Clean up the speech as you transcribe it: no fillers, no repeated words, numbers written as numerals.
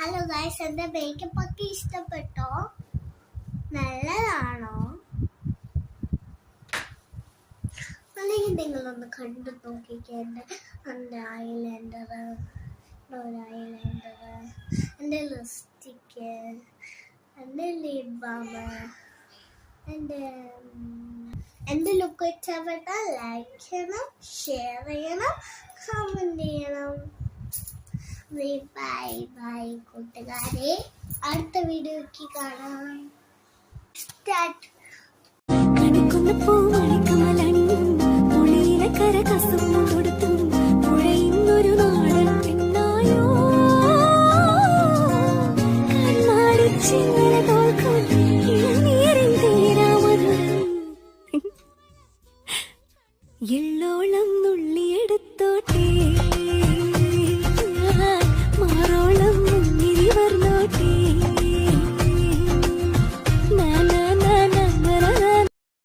Hello guys, എൻ്റെ makeup ഒക്കെ ഇഷ്ടപ്പെട്ടോ? നല്ലതാണോ? അല്ലെങ്കിൽ നിങ്ങളൊന്ന് കണ്ടു നോക്കിക്കേ. എൻ്റെ ഐലൈനർ, എൻ്റെ ലിപ്സ്റ്റിക്ക്, എൻ്റെ ലിപ് ബാം, എൻ്റെ ലുക്ക് ഇഷ്ടപ്പെട്ടാൽ ലൈക്ക് ചെയ്യണം, ഷെയർ ചെയ്യണം, കമൻറ്റ് ചെയ്യണം. ബൈ ബൈ കൂട്ടുകാരെ, അടുത്ത വീഡിയോയ്ക്ക് കാണാം. സ്റ്റാർട്ട്. കണിക്കുന്ന പൂ മണിക്കമലണിയും കര കസം